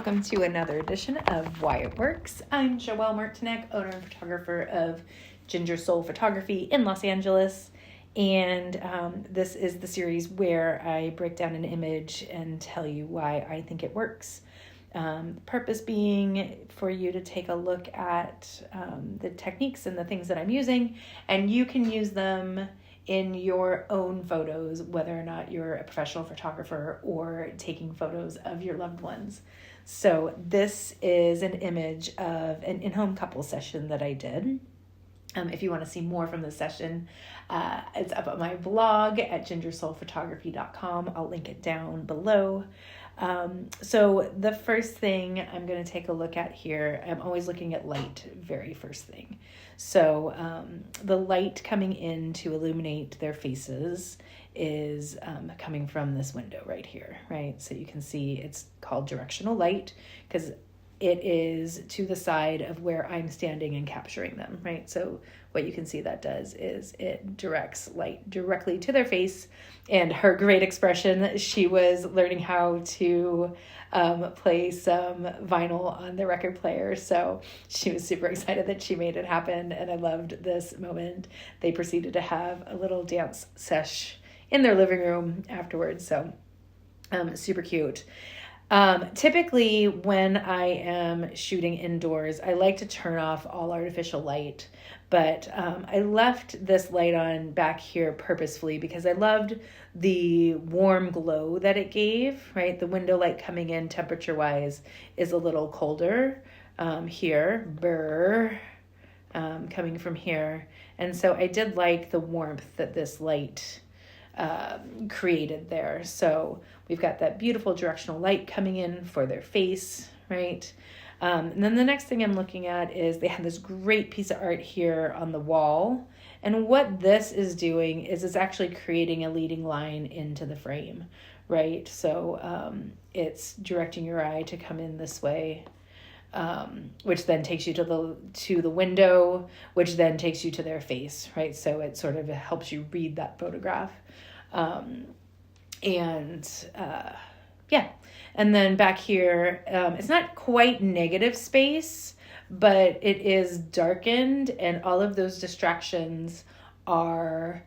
welcome to another edition of Why It Works. I'm Joelle Martinek, owner and photographer of Ginger Soul Photography in Los Angeles. And this is the series where I break down an image and tell you why I think it works. The purpose being for you to take a look at the techniques and the things that I'm using, and you can use them in your own photos, whether or not you're a professional photographer or taking photos of your loved ones. So this is an image of an in-home couple session that I did. If you want to see more from this session, it's up on my blog at gingersoulphotography.com. I'll link it down below. So the first thing I'm going to take a look at here, I'm always looking at light, very first thing. So the light coming in to illuminate their faces is coming from this window right here, right? So you can see it's called directional light because it is to the side of where I'm standing and capturing them, right? So what you can see that does is it directs light directly to their face. And her great expression, she was learning how to play some vinyl on the record player. So she was super excited that she made it happen. And I loved this moment. They proceeded to have a little dance sesh in their living room afterwards. So super cute. Typically when I am shooting indoors, I like to turn off all artificial light, but I left this light on back here purposefully because I loved the warm glow that it gave, right? The window light coming in temperature wise is a little colder here, coming from here. And so I did like the warmth that this light created there. So we've got that beautiful directional light coming in for their face, right? And then the next thing I'm looking at is they have this great piece of art here on the wall. And what this is doing is it's actually creating a leading line into the frame, right? So it's directing your eye to come in this way, which then takes you to the window, which then takes you to their face, right? So it sort of helps you read that photograph. And then back here, it's not quite negative space, but it is darkened, and all of those distractions are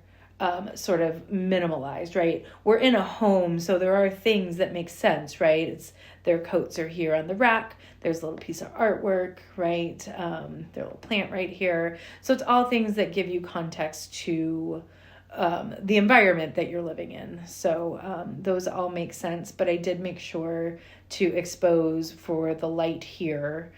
sort of minimalized, right? We're in a home, so there are things that make sense, right? Their coats are here on the rack. There's a little piece of artwork, right? Their little plant right here. So it's all things that give you context to the environment that you're living in. So those all make sense, but I did make sure to expose for the light here,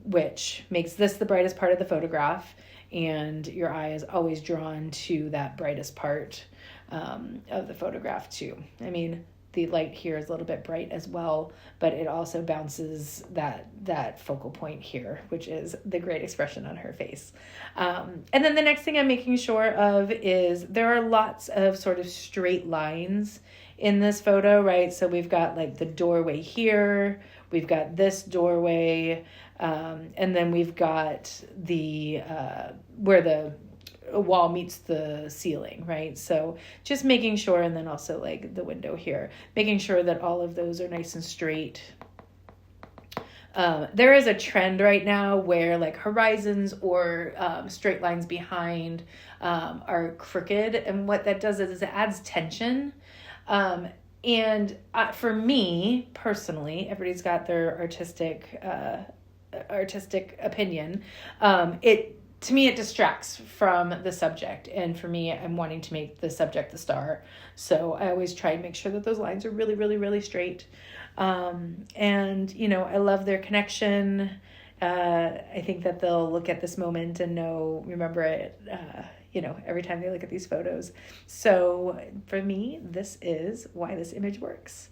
which makes this the brightest part of the photograph, and your eye is always drawn to that brightest part of the photograph too. I mean, the light here is a little bit bright as well, but it also bounces that focal point here, which is the great expression on her face. And then the next thing I'm making sure of is there are lots of sort of straight lines in this photo, right? So we've got like the doorway here, we've got this doorway, and then we've got the where the wall meets the ceiling, right? So just making sure, and then also like the window here, making sure that all of those are nice and straight. There is a trend right now where like horizons or straight lines behind are crooked, and what that does is it adds tension. And for me personally, everybody's got their artistic opinion. To me, it distracts from the subject. And for me, I'm wanting to make the subject the star. So I always try and make sure that those lines are really, really, really straight. And, you know, I love their connection. I think that they'll look at this moment and remember it, every time they look at these photos. So for me, this is why this image works.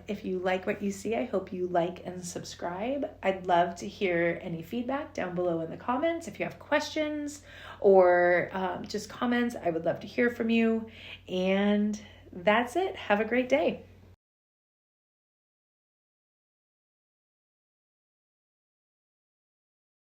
If you like what you see, I hope you like and subscribe. I'd love to hear any feedback down below in the comments. If you have questions or just comments, I would love to hear from you. And that's it. Have a great day.